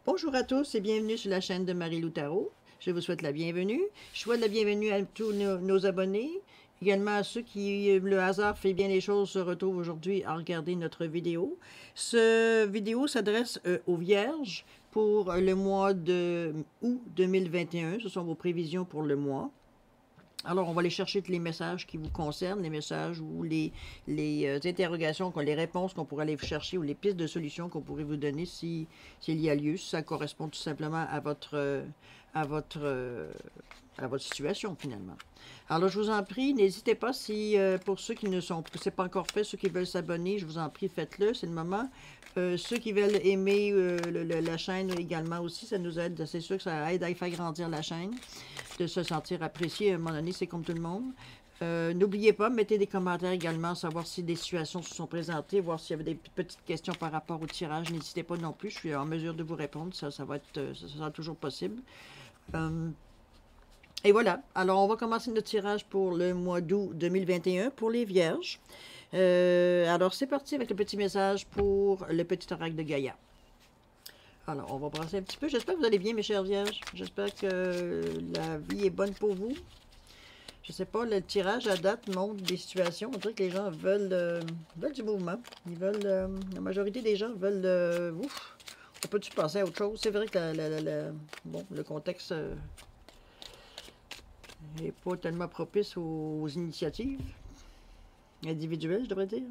Bonjour à tous et bienvenue sur la chaîne de Marie-Lou Tarot. Je vous souhaite la bienvenue. Je souhaite la bienvenue à tous nos abonnés, également à ceux qui, le hasard fait bien les choses, se retrouvent aujourd'hui à regarder notre vidéo. Cette vidéo s'adresse aux Vierges pour le mois de août 2021. Ce sont vos prévisions pour le mois. Alors, on va aller chercher tous les messages qui vous concernent, les messages ou les interrogations, les réponses qu'on pourrait aller chercher ou les pistes de solutions qu'on pourrait vous donner s'il y a lieu, si ça correspond tout simplement à votre situation, finalement. Alors là, je vous en prie, n'hésitez pas si, pour ceux qui ne sont, c'est pas encore fait, ceux qui veulent s'abonner, je vous en prie, faites-le, c'est le moment. Ceux qui veulent aimer la chaîne également aussi, ça nous aide, c'est sûr que ça aide à faire grandir la chaîne, de se sentir apprécié. À un moment donné, c'est comme tout le monde. N'oubliez pas, mettez des commentaires également, savoir si des situations se sont présentées, voir s'il y avait des petites questions par rapport au tirage. N'hésitez pas non plus, je suis en mesure de vous répondre, ça sera toujours possible. Et voilà, alors on va commencer notre tirage pour le mois d'août 2021 pour les Vierges. Alors c'est parti avec le petit message pour le petit oracle de Gaïa. Alors, on va brasser un petit peu. J'espère que vous allez bien, mes chers Vierges. J'espère que la vie est bonne pour vous. Je sais pas, le tirage à date montre des situations. On dirait que les gens veulent du mouvement. Ils veulent, la majorité des gens veulent... ouf, on peut-tu passer à autre chose? C'est vrai que bon, le contexte n'est pas tellement propice aux initiatives individuelles, je devrais dire.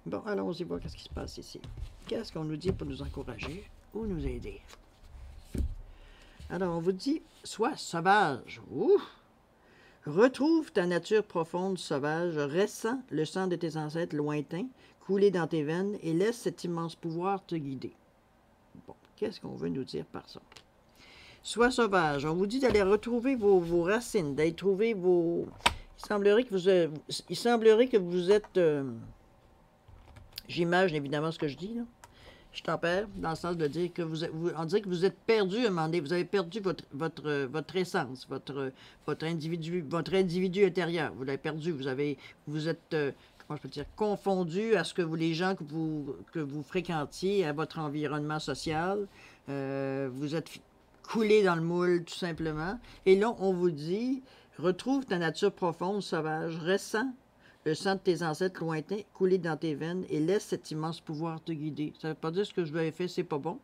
Bon, allons-y voir qu'est-ce qui se passe ici. Qu'est-ce qu'on nous dit pour nous encourager ou nous aider? Alors, on vous dit, sois sauvage. Ouh! Retrouve ta nature profonde sauvage, ressens le sang de tes ancêtres lointains couler dans tes veines et laisse cet immense pouvoir te guider. Bon, qu'est-ce qu'on veut nous dire par ça? Sois sauvage. On vous dit d'aller retrouver vos racines, d'aller trouver vos... Il semblerait que vous êtes... J'imagine évidemment ce que je dis, là. Je tempère, dans le sens de dire que on dirait que vous êtes perdu à un moment donné, vous avez perdu votre essence, votre individu intérieur, vous l'avez perdu, vous êtes, comment je peux dire, confondu à ce que les gens que vous fréquentiez, à votre environnement social, vous êtes coulé dans le moule, tout simplement, et là, on vous dit, retrouve ta nature profonde, sauvage, ressens le sang de tes ancêtres lointains couler dans tes veines et laisse cet immense pouvoir te guider. Ça ne veut pas dire ce que je vous avais fait, c'est pas bon.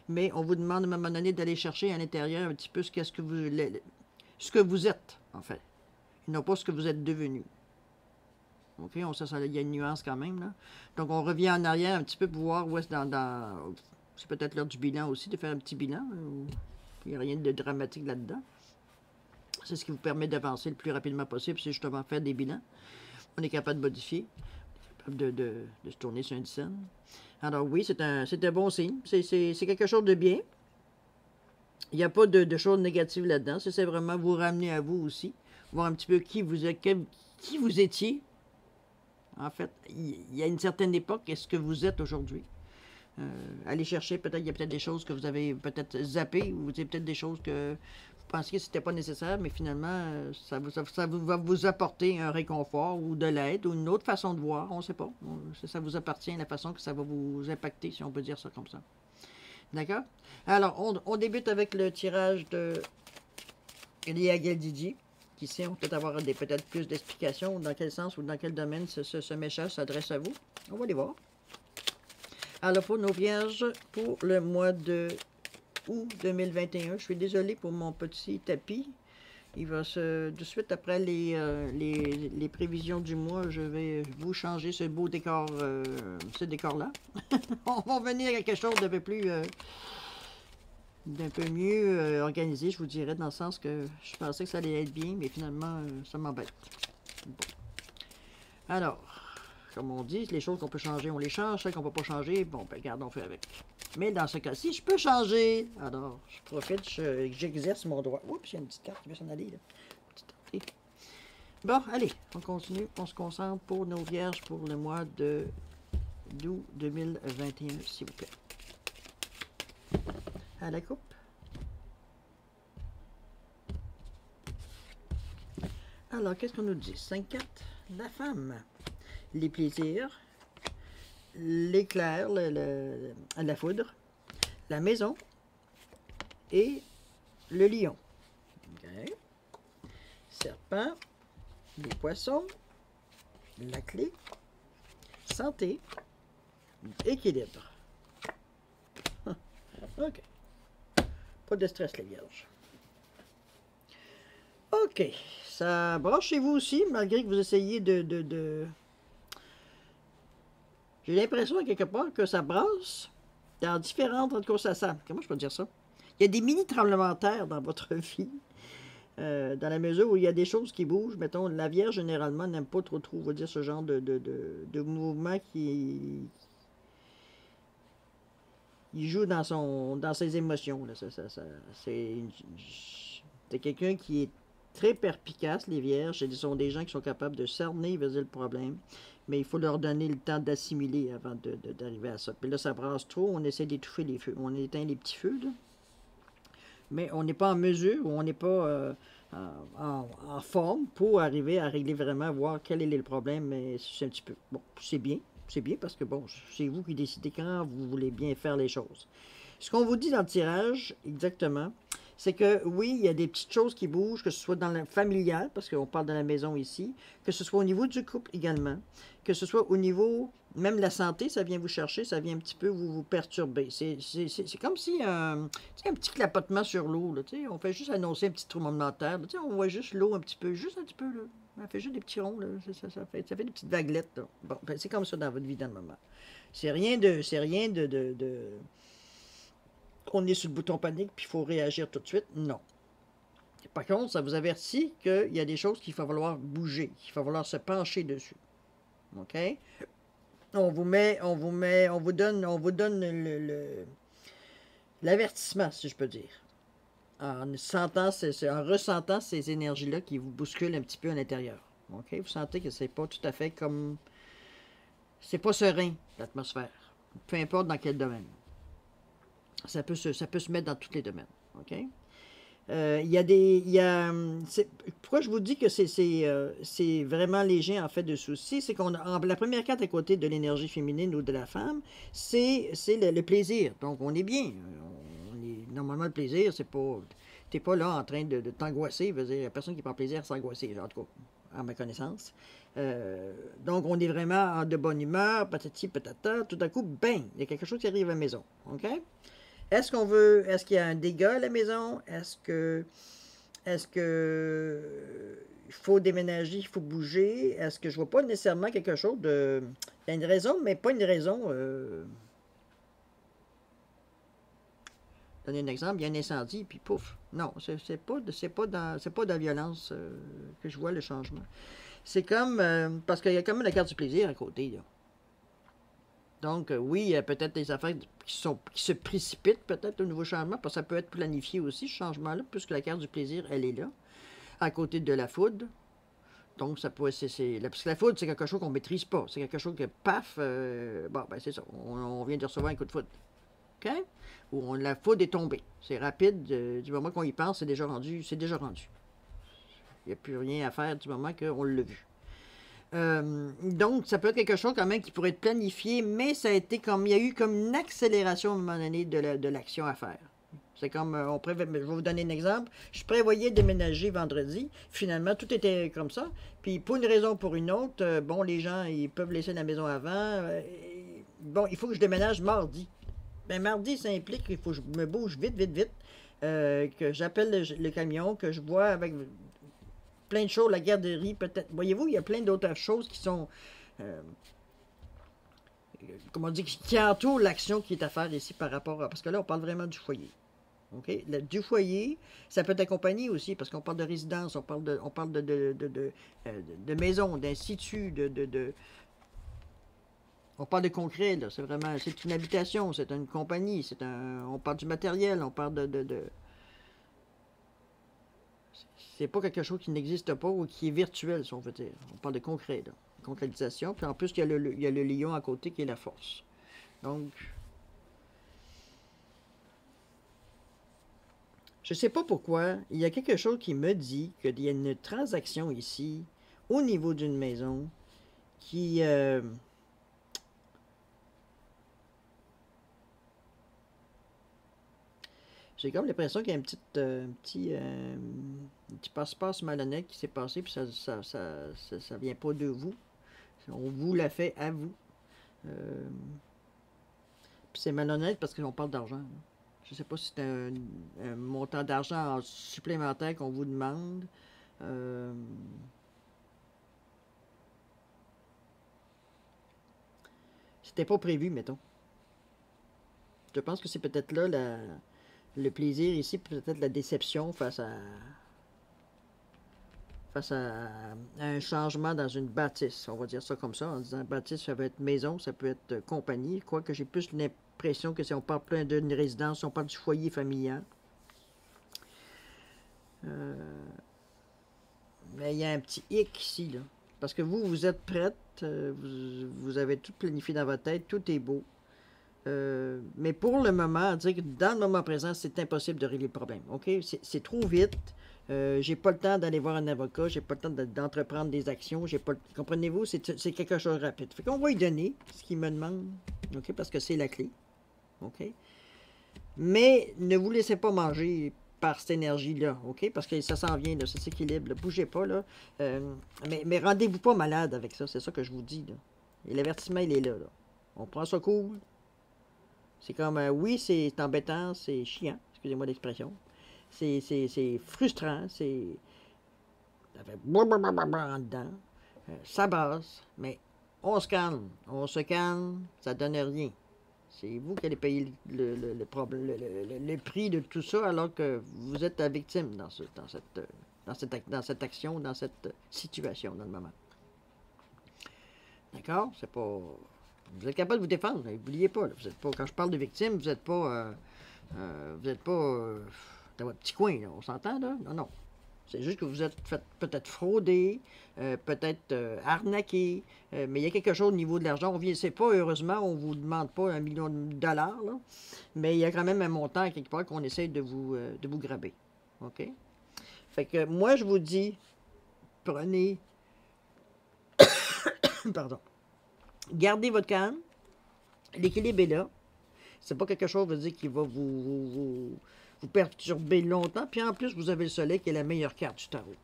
Mais on vous demande à un moment donné d'aller chercher à l'intérieur un petit peu ce que vous êtes, en fait. Et non pas ce que vous êtes devenu. OK? Il y a une nuance quand même, là. Donc, on revient en arrière un petit peu pour voir où est-ce c'est peut-être l'heure du bilan aussi, de faire un petit bilan. Il n'y a rien de dramatique là-dedans. C'est ce qui vous permet d'avancer le plus rapidement possible, c'est justement faire des bilans. On est capable de modifier, on est capable de se tourner sur une scène. Alors oui, c'est un bon signe. C'est quelque chose de bien. Il n'y a pas de choses négatives là-dedans. C'est vraiment vous ramener à vous aussi. Voir un petit peu qui vous étiez. En fait, il y a une certaine époque, est-ce que vous êtes aujourd'hui? Allez chercher, il y a peut-être des choses que vous avez peut-être zappées, ou c'est peut-être des choses que vous pensiez que ce n'était pas nécessaire, mais finalement, ça va vous apporter un réconfort ou de l'aide ou une autre façon de voir, on ne sait pas. Ça vous appartient, la façon que ça va vous impacter, si on peut dire ça comme ça. D'accord? Alors, on débute avec le tirage de Elia Galdidi, qui sait, on peut avoir peut-être plus d'explications, dans quel sens ou dans quel domaine ce message s'adresse à vous. On va les voir. Alors, pour nos Vierges, pour le mois de août 2021, je suis désolée pour mon petit tapis. Il va de suite après les prévisions du mois, je vais vous changer ce beau décor, ce décor-là. On va venir à quelque chose d'un peu mieux organisé, je vous dirais, dans le sens que je pensais que ça allait être bien, mais finalement, ça m'embête. Bon. Alors... Comme on dit, les choses qu'on peut changer, on les change. Celles qu'on ne peut pas changer, bon, ben, regarde, on fait avec. Mais dans ce cas-ci, je peux changer. Alors, je profite, j'exerce mon droit. Oups, il y a une petite carte qui va s'en aller, là. Bon, allez, on continue. On se concentre pour nos Vierges pour le mois d'août 2021, s'il vous plaît. À la coupe. Alors, qu'est-ce qu'on nous dit? 5 cartes. La femme. Les plaisirs, l'éclair, la foudre, la maison et le lion. Okay. Serpent, les poissons, la clé, santé, équilibre. OK. Pas de stress, les vierges. OK. Ça brasse chez vous aussi, malgré que vous essayez de... J'ai l'impression, à quelque part, que ça brasse dans différentes... En tout cas, ça... Comment je peux dire ça? Il y a des mini-tremblements de terre dans votre vie. Dans la mesure où il y a des choses qui bougent. Mettons, la Vierge, généralement, n'aime pas trop, on va dire, ce genre de mouvement qui... Il joue dans ses émotions. Là. C'est quelqu'un qui est très perspicace, les Vierges. Ce sont des gens qui sont capables de cerner, le problème. Mais il faut leur donner le temps d'assimiler avant d'arriver à ça. Puis là, ça brasse trop, on essaie d'étouffer les feux. On éteint les petits feux, là. Mais on n'est pas en mesure, ou on n'est pas en forme pour arriver à régler vraiment, voir quel est le problème. Mais c'est un petit peu... Bon, c'est bien parce que, bon, c'est vous qui décidez quand vous voulez bien faire les choses. Ce qu'on vous dit dans le tirage, exactement, c'est que oui, il y a des petites choses qui bougent, que ce soit dans le familial, parce qu'on parle de la maison ici, que ce soit au niveau du couple également, que ce soit au niveau, même la santé, ça vient vous chercher, ça vient un petit peu vous perturber. C'est comme si un petit clapotement sur l'eau, on fait juste annoncer un petit tremblement de terre, on voit juste l'eau un petit peu, là. Ça fait juste des petits ronds, là. Ça fait des petites vaguelettes, là. Bon, ben, c'est comme ça dans votre vie dans le moment. C'est rien de on est sur le bouton panique puis il faut réagir tout de suite. Non. Par contre, ça vous avertit qu'il y a des choses qu'il va falloir bouger, qu'il va falloir se pencher dessus. OK? On vous donne l'avertissement, si je peux dire. En ressentant ces énergies-là qui vous bousculent un petit peu à l'intérieur. OK? Vous sentez que c'est pas tout à fait comme... C'est pas serein, l'atmosphère. Peu importe dans quel domaine. Ça peut se mettre dans tous les domaines. OK? Pourquoi je vous dis que c'est vraiment léger en fait de soucis, c'est qu'on a la première carte à côté de l'énergie féminine ou de la femme, c'est le plaisir. Donc on est bien. Normalement le plaisir, c'est pas. T'es pas là en train de t'angoisser. Il n'y a personne qui prend plaisir à s'angoisser, en tout cas, à ma connaissance. Donc on est vraiment de bonne humeur, patati patata, tout à coup, bang, il y a quelque chose qui arrive à la maison. OK? Est-ce qu'il y a un dégât à la maison? Est-ce que il faut déménager, il faut bouger? Est-ce que je vois pas nécessairement quelque chose de... Il y a une raison, mais pas une raison... Donner un exemple, il y a un incendie, puis pouf. Non, c'est pas de la violence que je vois le changement. C'est comme... parce qu'il y a quand même la carte du plaisir à côté, là. Donc, oui, il y a peut-être des affaires qui se précipitent peut-être au nouveau changement, parce que ça peut être planifié aussi, ce changement-là, puisque la carte du plaisir, elle est là, à côté de la foudre. Donc, ça peut parce que la foudre, c'est quelque chose qu'on ne maîtrise pas. C'est quelque chose que, paf, bon, ben c'est ça, on vient de recevoir un coup de foudre. OK? Ou la foudre est tombée. C'est rapide, du moment qu'on y pense, c'est déjà rendu. Il n'y a plus rien à faire du moment qu'on l'a vu. Donc, ça peut être quelque chose quand même qui pourrait être planifié, mais ça a été comme, il y a eu comme une accélération à un moment donné de l'action à faire. C'est comme, je vais vous donner un exemple. Je prévoyais déménager vendredi. Finalement, tout était comme ça. Puis, pour une raison ou pour une autre, bon, les gens, ils peuvent laisser la maison avant. Bon, il faut que je déménage mardi. Ben, mardi, ça implique qu'il faut que je me bouge vite, que j'appelle le camion, que je vois avec plein de choses, la garderie, peut-être. Voyez-vous, il y a plein d'autres choses qui sont, comment dire, qui entourent l'action qui est à faire ici par rapport à... Parce que là, on parle vraiment du foyer. OK? Du foyer, ça peut être accompagné aussi, parce qu'on parle de résidence, on parle de maison, d'institut, on parle de concret, là. C'est une habitation, c'est une compagnie, on parle du matériel, on parle c'est pas quelque chose qui n'existe pas ou qui est virtuel, si on veut dire. On parle de concret, là. Concrétisation. Puis en plus, il y a le lion à côté qui est la force. Donc, je sais pas pourquoi, il y a quelque chose qui me dit qu'il y a une transaction ici, au niveau d'une maison, qui... J'ai comme l'impression qu'il y a un petit passe-passe malhonnête qui s'est passé, puis ça vient pas de vous. On vous l'a fait à vous. Puis c'est malhonnête parce qu'on parle d'argent. Je sais pas si c'est un montant d'argent supplémentaire qu'on vous demande. C'était pas prévu, mettons. Je pense que c'est peut-être là le plaisir ici, peut-être la déception face à un changement dans une bâtisse. On va dire ça comme ça, en disant bâtisse, ça peut être maison, ça peut être compagnie. Quoique j'ai plus l'impression que si on parle plein d'une résidence, si on parle du foyer familial. Mais il y a un petit hic ici, là. Parce que vous êtes prête, vous avez tout planifié dans votre tête, tout est beau. Mais pour le moment, dire que dans le moment présent, c'est impossible de régler le problème. OK? C'est trop vite. J'ai pas le temps d'aller voir un avocat, j'ai pas le temps d'entreprendre des actions, j'ai pas comprenez-vous, c'est quelque chose de rapide. Fait qu'on va lui donner ce qu'il me demande, OK, parce que c'est la clé. OK? Mais ne vous laissez pas manger par cette énergie-là, OK? Parce que ça s'en vient, là, ça s'équilibre, là. Bougez pas, là. Mais rendez-vous pas malade avec ça, c'est ça que je vous dis, là. Et l'avertissement, il est là, là. On prend ça cool. C'est comme, oui, c'est embêtant, c'est chiant, excusez-moi l'expression. C'est frustrant, c'est... Ça fait en dedans, ça brasse, mais on se calme, ça donne rien. C'est vous qui allez payer le prix de tout ça alors que vous êtes la victime dans cette action, dans cette situation dans le moment. D'accord? C'est pas... Vous êtes capable de vous défendre, n'oubliez pas. Là. Vous êtes pas. Quand je parle de victime, vous n'êtes pas. Dans votre petit coin, là. On s'entend, là? Non, non. C'est juste que vous êtes fait peut-être fraudé, peut-être arnaqué, mais il y a quelque chose au niveau de l'argent. On vient, c'est pas, heureusement, on ne vous demande pas 1 million de dollars, là, mais il y a quand même un montant quelque part qu'on essaie de vous graber. OK? Fait que moi, je vous dis, prenez. Pardon. Gardez votre calme. L'équilibre est là. C'est pas quelque chose, dire, qui va vous perturber longtemps. Puis en plus, vous avez le soleil qui est la meilleure carte du tarot.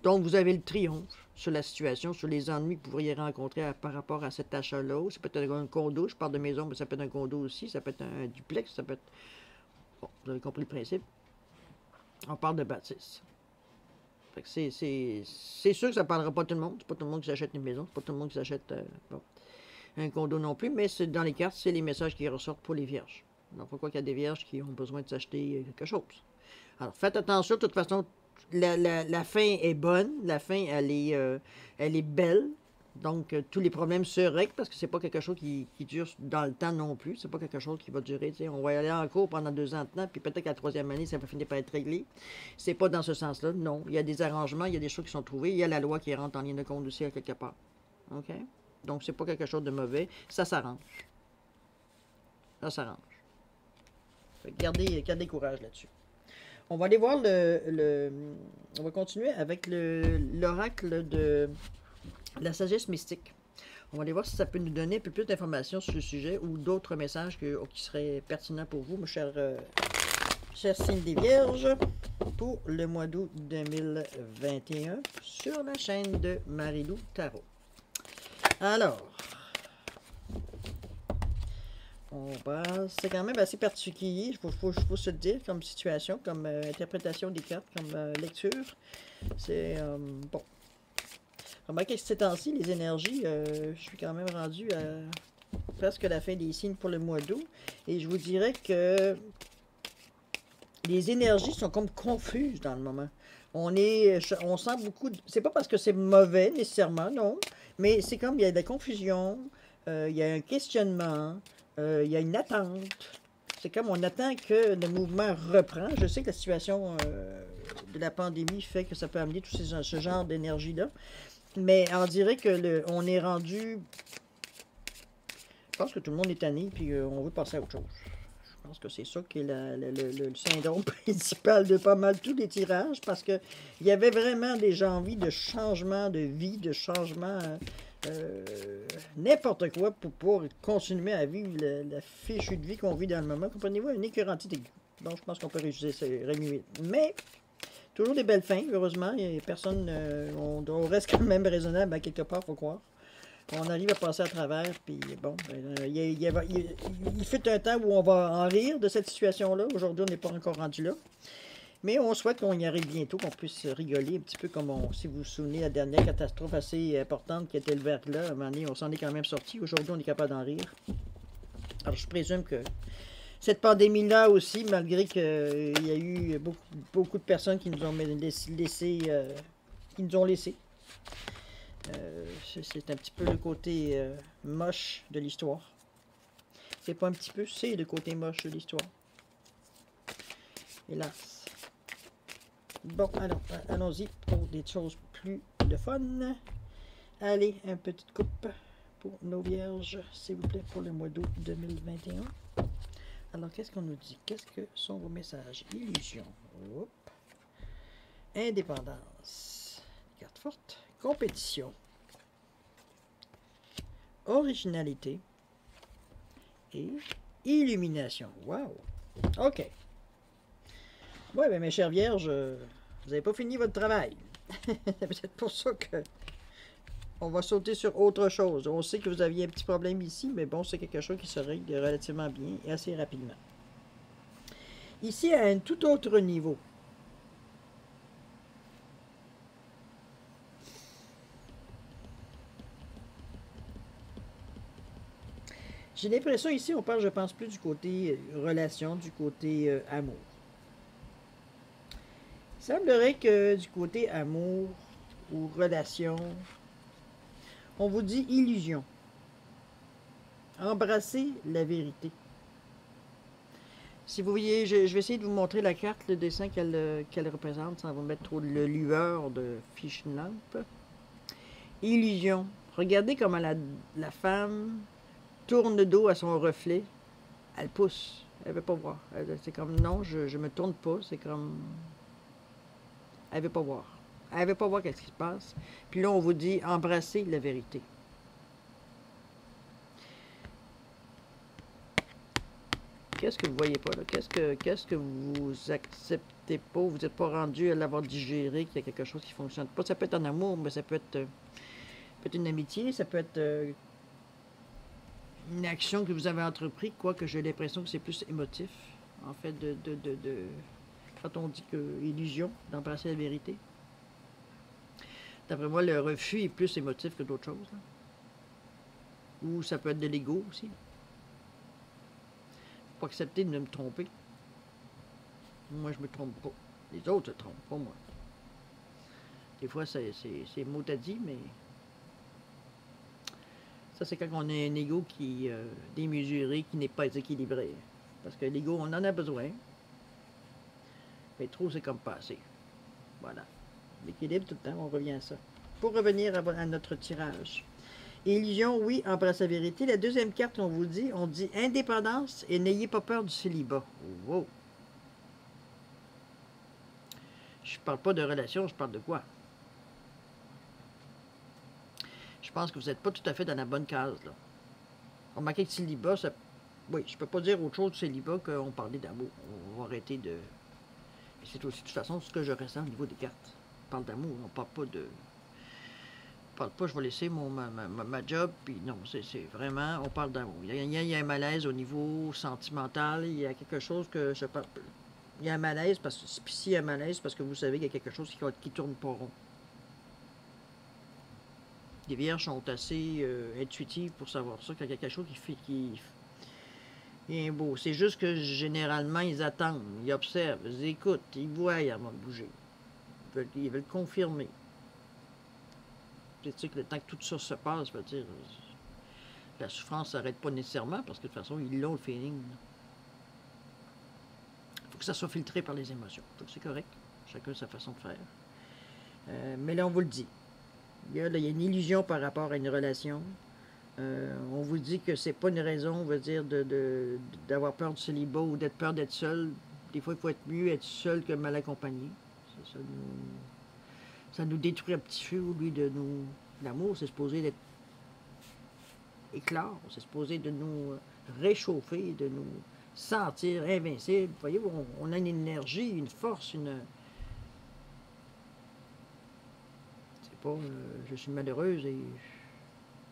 Donc, vous avez le triomphe sur la situation, sur les ennuis que vous pourriez rencontrer par rapport à cet achat-là. Ça peut être un condo. Je parle de maison, mais ça peut être un condo aussi. Ça peut être un duplex. Ça peut être... Bon, vous avez compris le principe. On parle de bâtisse. Fait que c'est sûr que ça ne parlera pas à tout le monde. C'est pas tout le monde qui s'achète une maison. C'est pas tout le monde qui s'achète un condo non plus. Mais dans les cartes, c'est les messages qui ressortent pour les vierges. Donc, pourquoi qu'il y a des vierges qui ont besoin de s'acheter quelque chose? Alors, faites attention. De toute façon, la fin est bonne. La fin, elle est belle. Donc, tous les problèmes se règlent parce que c'est pas quelque chose qui dure dans le temps non plus. C'est pas quelque chose qui va durer. On va y aller en cours pendant 2 ans de temps, puis peut-être qu'à la 3e année, ça va finir par être réglé. C'est pas dans ce sens-là. Non. Il y a des arrangements, il y a des choses qui sont trouvées. Il y a la loi qui rentre en ligne de compte aussi à quelque part. OK? Donc, c'est pas quelque chose de mauvais. Ça s'arrange. Ça s'arrange. Gardez courage là-dessus. On va aller voir on va continuer avec l'oracle de la sagesse mystique. On va aller voir si ça peut nous donner un peu plus d'informations sur le sujet ou d'autres messages qui seraient pertinents pour vous, mes chers signes des Vierges, pour le mois d'août 2021 sur la chaîne de Marie-Lou Tarot. Alors, c'est quand même assez particulier, il faut se le dire, comme situation, comme interprétation des cartes, comme lecture. C'est, bon. Remarquez que ces temps-ci, les énergies, je suis quand même rendu à presque la fin des signes pour le mois d'août. Et je vous dirais que les énergies sont comme confuses dans le moment. On sent beaucoup... C'est pas parce que c'est mauvais, nécessairement, non. Mais c'est comme, il y a de la confusion, il y a un questionnement, il y a une attente. C'est comme on attend que le mouvement reprend. Je sais que la situation de la pandémie fait que ça peut amener tout ce genre d'énergie-là. Mais on dirait que on est rendu... Je pense que tout le monde est tanné, puis on veut passer à autre chose. Je pense que c'est ça qui est le syndrome principal de pas mal tous les tirages, parce que il y avait vraiment déjà envie de changement de vie, de changement... n'importe quoi pour continuer à vivre la fichue de vie qu'on vit dans le moment. Comprenez-vous, un écœurantite aigu. Donc, je pense qu'on peut réunir. Mais, toujours des belles fins, heureusement. Et personne, on reste quand même raisonnable à quelque part, faut croire. On arrive à passer à travers, puis bon, il fut un temps où on va en rire de cette situation-là. Aujourd'hui, on n'est pas encore rendu là. Mais on souhaite qu'on y arrive bientôt, qu'on puisse rigoler un petit peu comme si vous vous souvenez, la dernière catastrophe assez importante qui était le verglas. À un moment donné, on s'en est quand même sorti. Aujourd'hui, on est capable d'en rire. Alors, je présume que cette pandémie-là aussi, malgré qu'il y a eu beaucoup de personnes qui nous ont laissés, c'est un petit peu le côté moche de l'histoire. C'est pas un petit peu, c'est le côté moche de l'histoire. Hélas. Bon, alors, allons-y pour des choses plus de fun. Allez, une petite coupe pour nos vierges, s'il vous plaît, pour le mois d'août 2021. Alors, qu'est-ce qu'on nous dit? Qu'est-ce que sont vos messages? Illusion. Hop. Indépendance. Carte forte. Compétition. Originalité. Et illumination. Wow. OK. Ouais, ben mes chères vierges, vous n'avez pas fini votre travail. C'est peut-être pour ça que on va sauter sur autre chose. On sait que vous aviez un petit problème ici, mais bon, c'est quelque chose qui se règle relativement bien et assez rapidement. Ici, à un tout autre niveau. J'ai l'impression ici, on parle, je pense, plus du côté relation, du côté amour. Il semblerait que du côté amour ou relation, on vous dit illusion. Embrassez la vérité. Si vous voyez, je vais essayer de vous montrer la carte, le dessin qu'elle représente, sans vous mettre trop de lueur de fiche lampe. Illusion. Regardez comment la femme tourne le dos à son reflet. Elle pousse. Elle ne veut pas voir. C'est comme, non, je me tourne pas. C'est comme... Elle ne veut pas voir. Elle ne veut pas voir qu'est-ce qui se passe. Puis là, on vous dit, embrassez la vérité. Qu'est-ce que vous voyez pas là? Qu'est-ce que vous acceptez pas? Vous n'êtes pas rendu à l'avoir digéré, qu'il y a quelque chose qui ne fonctionne pas. Ça peut être en amour, mais ça peut être une amitié, ça peut être une action que vous avez entreprise, quoique j'ai l'impression que c'est plus émotif, en fait, quand on dit que illusion, d'embrasser la vérité. D'après moi, le refus est plus émotif que d'autres choses. Là. Ou ça peut être de l'ego aussi. Faut pas accepter de me tromper. Moi, je me trompe pas. Les autres se trompent, pas moi. Des fois, c'est mot à dit, mais... Ça, c'est quand on a un ego qui est démesuré, qui n'est pas équilibré. Parce que l'ego, on en a besoin. Mais trop, c'est comme pas assez. Voilà. L'équilibre, tout le temps, on revient à ça. Pour revenir à notre tirage. Illusion, oui, embrasse la vérité. La deuxième carte, on dit indépendance et n'ayez pas peur du célibat. Wow. Je parle pas de relation, je parle de quoi? Je pense que vous n'êtes pas tout à fait dans la bonne case, là. Remarquez que célibat, ça... Oui, je peux pas dire autre chose du célibat qu'on parlait d'amour. On va arrêter de... Et c'est aussi, de toute façon, ce que je ressens au niveau des cartes. On parle d'amour, on parle pas de... On parle pas, je vais laisser ma job, puis non, c'est vraiment, on parle d'amour. Il y a un malaise au niveau sentimental, il y a quelque chose que je parle... Il y a un malaise, parce que s'il y a un malaise, parce que vous savez qu'il y a quelque chose qui tourne pas rond. Les vierges sont assez intuitives pour savoir ça, qu'il y a quelque chose qui est beau. C'est juste que généralement, ils attendent, ils observent, ils écoutent, ils voient avant de bouger. Ils veulent confirmer. C'est sûr que le temps que tout ça se passe, je veux dire, la souffrance s'arrête pas nécessairement, parce que de toute façon, ils l'ont le feeling. Il faut que ça soit filtré par les émotions. C'est correct. Chacun sa façon de faire. Mais là, on vous le dit. Il y a une illusion par rapport à une relation. On vous dit que c'est pas une raison, on veut dire, d'avoir peur du célibat ou d'être peur d'être seul. Des fois, il faut être mieux être seul que mal accompagné. Ça nous détruit un petit feu au lieu de nous... L'amour, c'est supposé d'être éclair, c'est supposé de nous réchauffer, de nous sentir invincible. Voyez, on a une énergie, une force, une... C'est pas je suis malheureuse et...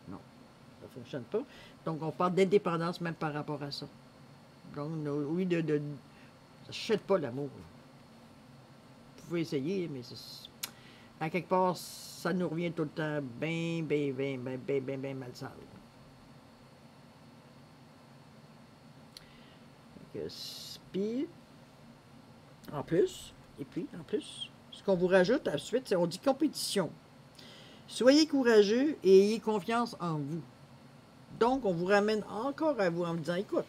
Non, ça ne fonctionne pas. Donc, on parle d'indépendance même par rapport à ça. Donc, oui, ça ne jette pas l'amour. Vous pouvez essayer, mais à quelque part, ça nous revient tout le temps bien mal sale. Puis, en plus, ce qu'on vous rajoute ensuite, c'est on dit compétition. Soyez courageux et ayez confiance en vous. Donc, on vous ramène encore à vous en disant, écoute,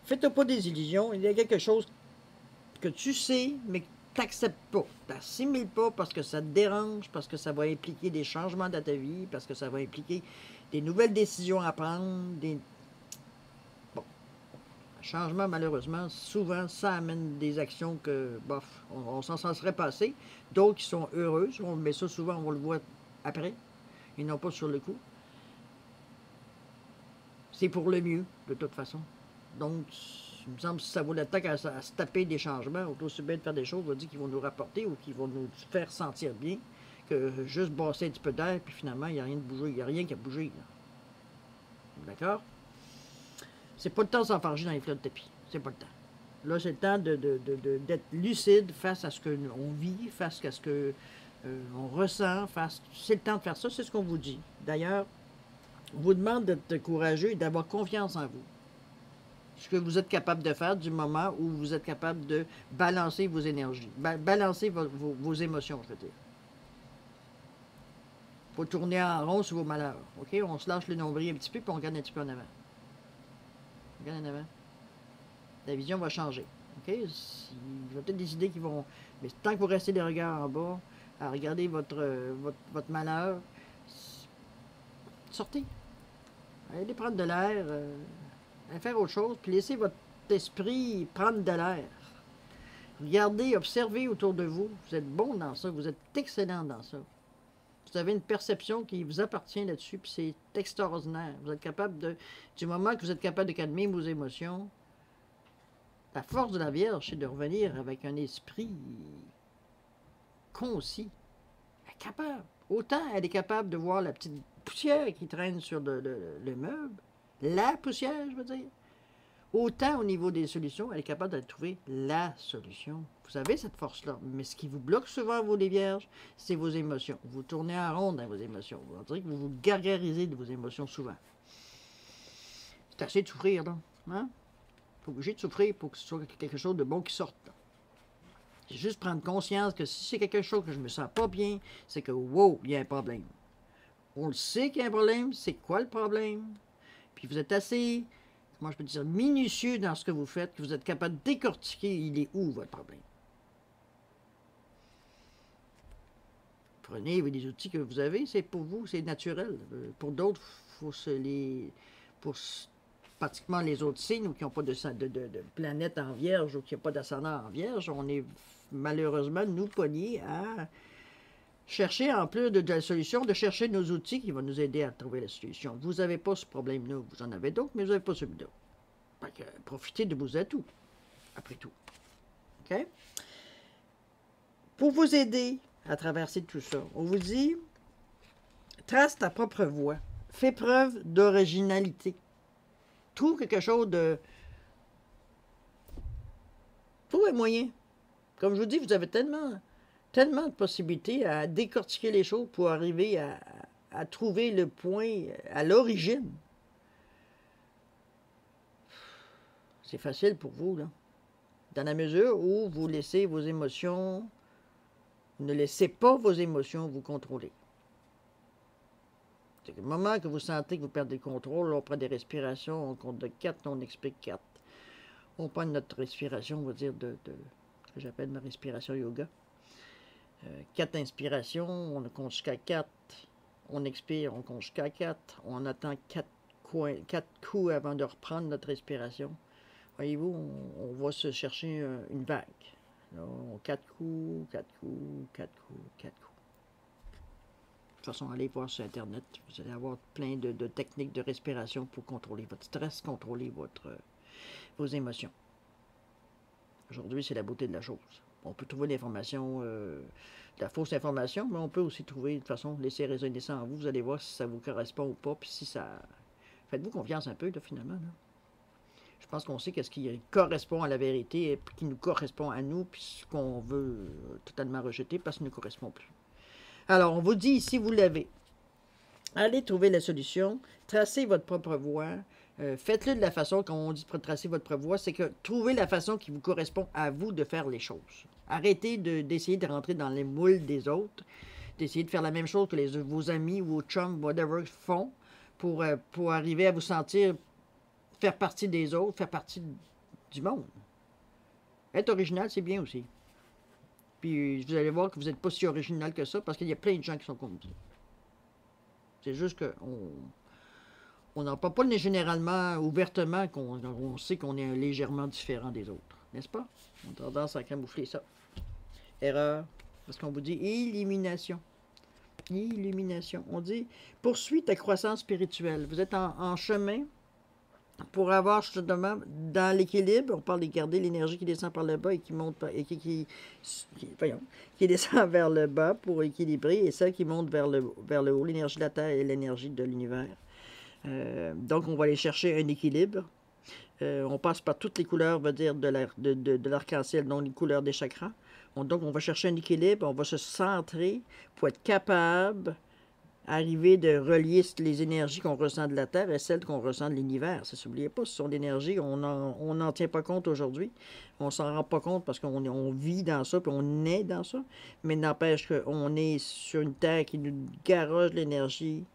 faites pas des illusions, il y a quelque chose que tu sais, mais que tu n'acceptes pas, tu n'assimiles pas parce que ça te dérange, parce que ça va impliquer des changements dans ta vie, parce que ça va impliquer des nouvelles décisions à prendre, Bon, un changement, malheureusement, souvent, ça amène des actions que, bof, on s'en serait passé. D'autres qui sont heureuses, mais ça, souvent, on le voit après, et non pas sur le coup. C'est pour le mieux, de toute façon. Donc, il me semble que si ça vaut la peine à se taper des changements, aussi bien de faire des choses, on dit, qui vont nous rapporter ou qui vont nous faire sentir bien, que juste brasser un petit peu d'air, puis finalement, il n'y a rien de bougé, il n'y a rien qui a bougé. D'accord? C'est pas le temps de s'enfarger dans les flots de tapis. C'est pas le temps. Là, c'est le temps d'être lucide face à ce qu'on vit, face à ce que on ressent, c'est le temps de faire ça, c'est ce qu'on vous dit. D'ailleurs, on vous demande d'être courageux et d'avoir confiance en vous. Ce que vous êtes capable de faire du moment où vous êtes capable de balancer vos énergies, balancer vos émotions, je veux dire. Il faut tourner en rond sur vos malheurs. OK? On se lâche le nombril un petit peu, puis on regarde un petit peu en avant. On regarde en avant. La vision va changer. OK? Il y a peut-être des idées qui vont... Mais tant que vous restez les regards en bas, à regarder votre malheur, sortez. Allez prendre de l'air, allez faire autre chose, puis laissez votre esprit prendre de l'air. Regardez, observez autour de vous. Vous êtes bon dans ça, vous êtes excellent dans ça. Vous avez une perception qui vous appartient là-dessus, puis c'est extraordinaire. Vous êtes capable de... Du moment que vous êtes capable de calmer vos émotions, la force de la Vierge, c'est de revenir avec un esprit concis. Elle est capable. Autant elle est capable de voir la petite poussière qui traîne sur le meuble, la poussière, je veux dire. Autant au niveau des solutions, elle est capable de trouver la solution. Vous avez cette force-là. Mais ce qui vous bloque souvent, vous les vierges, c'est vos émotions. Vous tournez en rond dans vos émotions. On dirait que vous vous gargarisez de vos émotions souvent. C'est assez de souffrir, là. Hein? Faut obligé de souffrir pour que ce soit quelque chose de bon qui sorte. C'est juste prendre conscience que si c'est quelque chose que je me sens pas bien, c'est que, wow, il y a un problème. On le sait qu'il y a un problème. C'est quoi le problème? Puis vous êtes assez... Comment je peux dire, minutieux dans ce que vous faites, que vous êtes capable de décortiquer, il est où votre problème. Prenez les outils que vous avez, c'est pour vous, c'est naturel. Pour d'autres, il faut pour pratiquement les autres signes, ou qui n'ont pas de planète en vierge, ou qui n'ont pas d'ascendant en vierge, on est malheureusement, nous, pognés à chercher, en plus de la solution, de chercher nos outils qui vont nous aider à trouver la solution. Vous n'avez pas ce problème-là, vous en avez d'autres, mais vous n'avez pas celui-là. Profitez de vos atouts, après tout. OK? Pour vous aider à traverser tout ça, on vous dit, trace ta propre voie, fais preuve d'originalité. Trouve quelque chose de... Trouve un moyen. Comme je vous dis, vous avez tellement de possibilités à décortiquer les choses pour arriver à trouver le point à l'origine. C'est facile pour vous, là. Dans la mesure où vous laissez vos émotions, ne laissez pas vos émotions vous contrôler. C'est que le moment que vous sentez que vous perdez le contrôle, on prend des respirations, on compte de 4, on explique 4. On prend notre respiration, on va dire, ce que j'appelle ma respiration yoga. 4 inspirations, on compte jusqu'à 4. On expire, on compte jusqu'à 4. On attend 4 coups avant de reprendre notre respiration. Voyez-vous, on va se chercher une vague. Là, 4 coups, 4 coups, 4 coups, 4 coups. De toute façon, allez voir sur Internet. Vous allez avoir plein de techniques de respiration pour contrôler votre stress, contrôler votre vos émotions. Aujourd'hui, c'est la beauté de la chose. On peut trouver l'information, de la fausse information, mais on peut aussi trouver, de toute façon, laisser résonner ça en vous. Vous allez voir si ça vous correspond ou pas, puis si ça... Faites-vous confiance un peu, là, finalement. Là. Je pense qu'on sait qu'est-ce qui correspond à la vérité et qui nous correspond à nous, puis ce qu'on veut totalement rejeter parce qu'il ne nous correspond plus. Alors, on vous dit ici, vous l'avez. Allez trouver la solution, tracez votre propre voie, faites-le de la façon, quand on dit tracer votre propre voie, c'est que trouvez la façon qui vous correspond à vous de faire les choses. Arrêtez d'essayer de rentrer dans les moules des autres, d'essayer de faire la même chose que vos amis ou vos chums, whatever, font pour arriver à vous sentir faire partie des autres, faire partie du monde. Être original, c'est bien aussi. Puis vous allez voir que vous n'êtes pas si original que ça, parce qu'il y a plein de gens qui sont comme vous. C'est juste qu'on n'en parle pas généralement, ouvertement, qu'on sait qu'on est légèrement différent des autres. N'est-ce pas? On a tendance à camoufler ça. Erreur. Parce qu'on vous dit élimination. Illumination. On dit poursuis ta croissance spirituelle. Vous êtes en chemin pour avoir justement dans l'équilibre. On parle de garder l'énergie qui descend par le bas et qui monte et qui descend vers le bas pour équilibrer et celle qui monte vers le haut, l'énergie de la Terre et l'énergie de l'univers. Donc, on va aller chercher un équilibre. On passe par toutes les couleurs, on va dire, de l'arc-en-ciel, donc les couleurs des chakras. Donc, on va chercher un équilibre, on va se centrer pour être capable d'arriver de relier les énergies qu'on ressent de la Terre et celles qu'on ressent de l'univers. N'oubliez pas, ce sont des énergies, on n'en tient pas compte aujourd'hui. On ne s'en rend pas compte parce qu'on vit dans ça, puis on est dans ça. Mais n'empêche qu'on est sur une Terre qui nous garoche l'énergie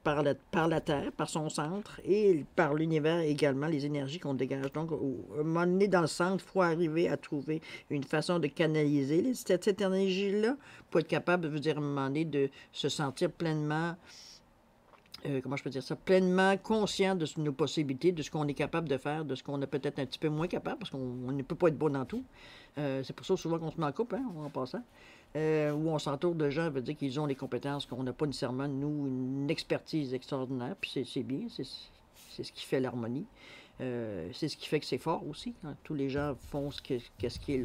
par la Terre, par son centre, et par l'univers également, les énergies qu'on dégage. Donc, à un moment donné, dans le centre, il faut arriver à trouver une façon de canaliser cette énergie-là pour être capable, je veux dire, à un moment donné, de se sentir pleinement, comment je peux dire ça, pleinement conscient de nos possibilités, de ce qu'on est capable de faire, de ce qu'on est peut-être un petit peu moins capable, parce qu'on ne peut pas être bon dans tout. C'est pour ça souvent qu'on se met en couple, hein, en passant. Où on s'entoure de gens, veut dire qu'ils ont les compétences qu'on n'a pas nécessairement, nous, une expertise extraordinaire, puis c'est bien, c'est ce qui fait l'harmonie. C'est ce qui fait que c'est fort aussi, quand tous les gens font ce qui est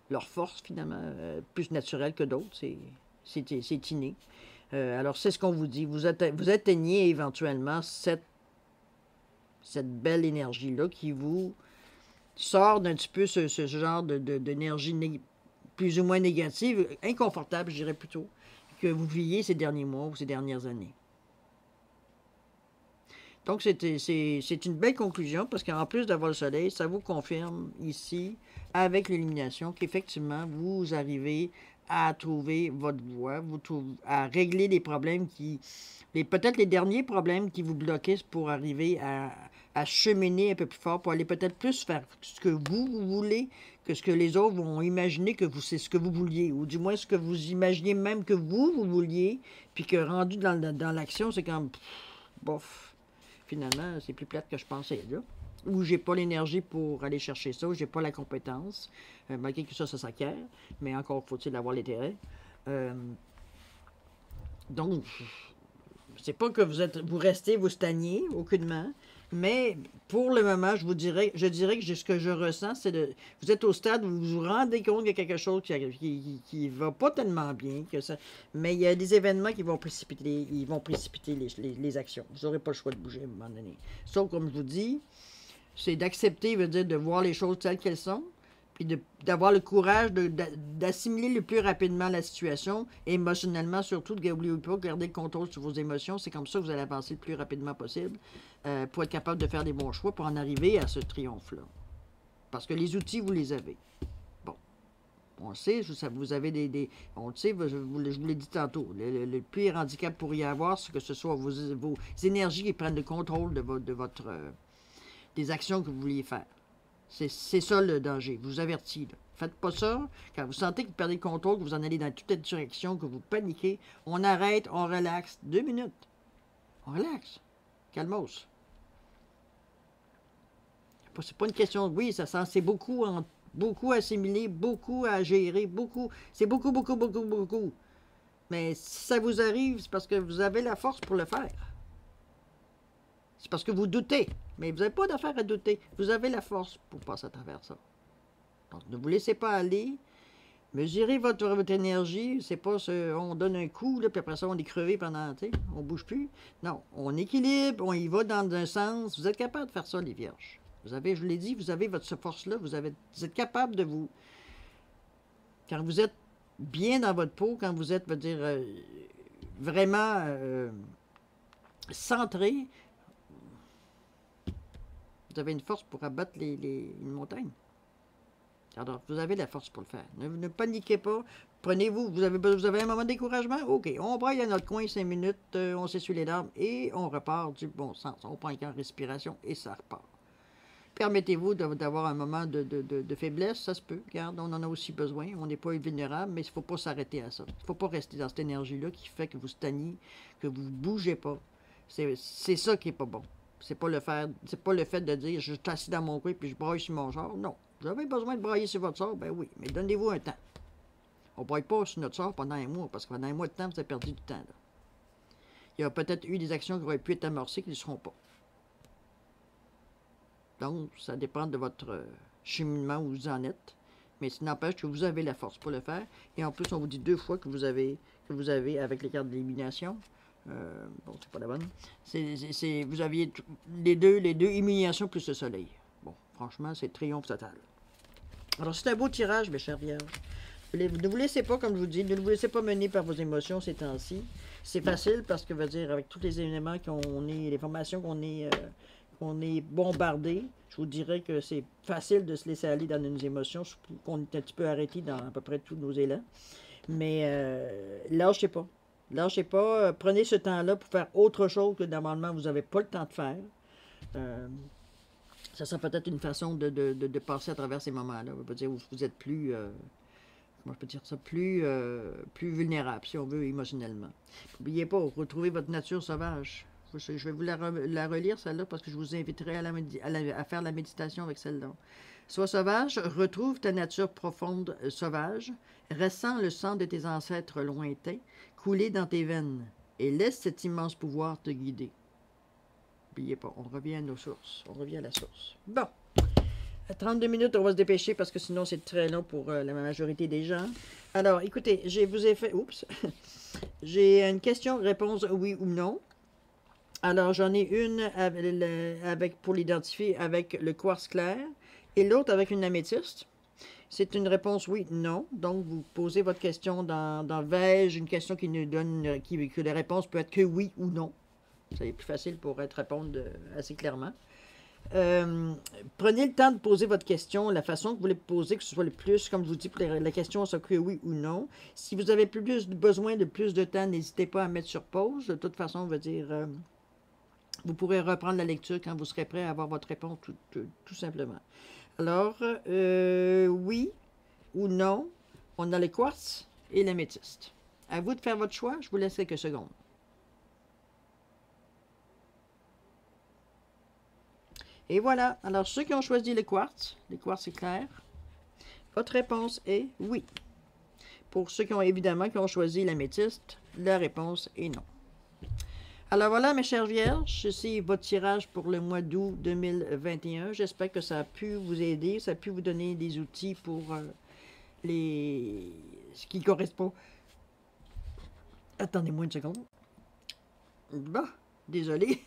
leur force, finalement, plus naturelle que d'autres, c'est inné. Alors, c'est ce qu'on vous dit, vous atteignez éventuellement cette belle énergie-là qui vous sort d'un petit peu ce genre d'énergie plus ou moins négative, inconfortable, je dirais plutôt, que vous viviez ces derniers mois ou ces dernières années. Donc, c'est une belle conclusion, parce qu'en plus d'avoir le soleil, ça vous confirme ici, avec l'illumination, qu'effectivement, vous arrivez à trouver votre voie, à régler les problèmes peut-être les derniers problèmes qui vous bloquaient pour arriver à cheminer un peu plus fort, pour aller peut-être plus faire ce que vous voulez, que ce que les autres vont imaginer que c'est ce que vous vouliez, ou du moins ce que vous imaginiez même que vous vouliez, puis que rendu dans l'action, c'est comme, bof, finalement, c'est plus plate que je pensais, là. Ou j'ai pas l'énergie pour aller chercher ça, ou j'ai pas la compétence, malgré que ça s'acquiert, mais encore faut-il avoir l'intérêt. Donc, c'est pas que vous stagnez, aucunement, mais pour le moment, je dirais que ce que je ressens, c'est vous êtes au stade où vous vous rendez compte qu'il y a quelque chose qui va pas tellement bien, mais il y a des événements qui vont précipiter, les actions. Vous n'aurez pas le choix de bouger à un moment donné. Sauf, comme je vous dis, c'est d'accepter, veut dire de voir les choses telles qu'elles sont, puis d'avoir le courage d'assimiler le plus rapidement la situation, émotionnellement surtout, n'oubliez pas, garder le contrôle sur vos émotions, c'est comme ça que vous allez avancer le plus rapidement possible pour être capable de faire des bons choix, pour en arriver à ce triomphe-là. Parce que les outils, vous les avez. Bon, on le sait, vous avez on le sait, je vous l'ai dit tantôt, le pire handicap pour y avoir, c'est que ce soit vos énergies qui prennent le contrôle des actions que vous vouliez faire. C'est ça le danger. Je vous avertis. Là. Faites pas ça. Quand vous sentez que vous perdez le contrôle, que vous en allez dans toute direction, que vous paniquez, on arrête, on relaxe. 2 minutes. On relaxe. Calmos. C'est pas une question. Oui, c'est beaucoup à assimiler, beaucoup à gérer, beaucoup. C'est beaucoup, beaucoup, beaucoup, beaucoup. Mais si ça vous arrive, c'est parce que vous avez la force pour le faire. C'est parce que vous doutez. Mais vous n'avez pas d'affaire à douter. Vous avez la force pour passer à travers ça. Donc, ne vous laissez pas aller. Mesurez votre énergie. C'est pas on donne un coup, là, puis après ça, on est crevé pendant, tu sais, on bouge plus. Non, on équilibre, on y va dans un sens. Vous êtes capable de faire ça, les vierges. Vous avez, je vous l'ai dit, vous avez cette force-là. Vous êtes capable de vous... Quand vous êtes bien dans votre peau, quand vous êtes, je veux dire, vraiment centré, vous avez une force pour abattre une montagne. Alors, vous avez la force pour le faire. Ne paniquez pas. Prenez-vous, vous avez un moment de découragement? OK, on braille à notre coin 5 minutes, on s'essuie les larmes et on repart du bon sens. On prend une respiration et ça repart. Permettez-vous d'avoir un moment de faiblesse, ça se peut. Regarde, on en a aussi besoin. On n'est pas vulnérable, mais il ne faut pas s'arrêter à ça. Il ne faut pas rester dans cette énergie-là qui fait que vous stagnez, que vous ne bougez pas. C'est ça qui n'est pas bon. C'est pas le fait de dire je suis assis dans mon coin puis je braille sur mon char. Non. Vous avez besoin de brailler sur votre sort, ben oui, mais donnez-vous un temps. On ne braille pas sur notre sort pendant un mois, parce que pendant un mois de temps, vous avez perdu du temps. Là. Il y a peut-être eu des actions qui auraient pu être amorcées qui ne le seront pas. Donc, ça dépend de votre cheminement où vous en êtes. Mais ça n'empêche que vous avez la force pour le faire. Et en plus, on vous dit 2 fois que vous avez avec les cartes d'élimination. Bon, c'est pas la bonne. Vous aviez les deux éliminations plus le soleil. Bon, franchement, c'est triomphe total. Alors, c'est un beau tirage, mes chers vierges. Ne vous laissez pas, comme je vous dis, ne vous laissez pas mener par vos émotions ces temps-ci. C'est facile parce que, veut dire, avec tous les éléments les formations qu'on est bombardé, je vous dirais que c'est facile de se laisser aller dans nos émotions, qu'on est un petit peu arrêté dans à peu près tous nos élans. Mais lâchez pas. Lâchez pas. Prenez ce temps-là pour faire autre chose que normalement vous n'avez pas le temps de faire. Ça serait peut-être une façon de passer à travers ces moments-là. On peut dire où vous êtes plus... comment je peux dire ça? Plus vulnérable, si on veut, émotionnellement. N'oubliez pas, retrouvez votre nature sauvage. Je vais vous la relire, celle-là, parce que je vous inviterai à faire la méditation avec celle-là. Sois sauvage, retrouve ta nature profonde sauvage, ressens le sang de tes ancêtres lointains couler dans tes veines, et laisse cet immense pouvoir te guider. N'oubliez pas, on revient à nos sources, on revient à la source. Bon, à 32 minutes, on va se dépêcher, parce que sinon c'est très long pour la majorité des gens. Alors, écoutez, vous ai fait... Oups! J'ai une question-réponse oui ou non. Alors, j'en ai une pour l'identifier avec le quartz clair et l'autre avec une améthyste. C'est une réponse oui, non. Donc, vous posez votre question dans Vais-je, une question qui nous donne que la réponse peut être que oui ou non. C'est plus facile pour répondre assez clairement. Prenez le temps de poser votre question, la façon que vous voulez poser, que ce soit le plus, comme je vous dis, pour la question soit que oui ou non. Si vous avez besoin de plus de temps, n'hésitez pas à mettre sur pause. De toute façon, on va dire... vous pourrez reprendre la lecture quand vous serez prêt à avoir votre réponse, tout simplement. Alors, oui ou non, on a le quartz et l'améthyste. À vous de faire votre choix, je vous laisse quelques secondes. Et voilà. Alors, ceux qui ont choisi le quartz éclair, votre réponse est oui. Pour ceux qui ont choisi l'améthyste, la réponse est non. Alors voilà, mes chères vierges, ceci est votre tirage pour le mois d'août 2021. J'espère que ça a pu vous aider, ça a pu vous donner des outils pour ce qui correspond. Attendez-moi une seconde. Bon, désolé,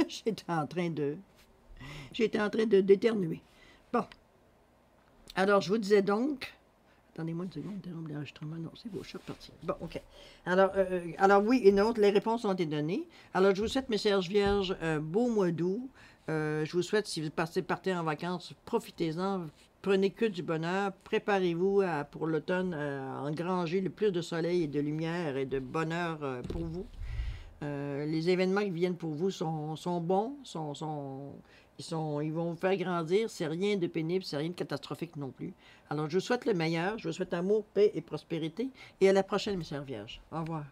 j'étais en train de d'éternuer. Bon, alors je vous disais donc... Attendez-moi une seconde, interrompre l'enregistrement. Non, c'est beau, je suis reparti. Bon, OK. Alors oui et non, les réponses ont été données. Alors, je vous souhaite, mes chères vierges, un beau mois d'août. Je vous souhaite, si vous partez en vacances, profitez-en. Prenez que du bonheur. Préparez-vous pour l'automne à engranger le plus de soleil et de lumière et de bonheur pour vous. Les événements qui viennent pour vous sont bons, ils vont vous faire grandir. C'est rien de pénible, c'est rien de catastrophique non plus. Alors, je vous souhaite le meilleur. Je vous souhaite amour, paix et prospérité. Et à la prochaine, mes chères vierges. Au revoir.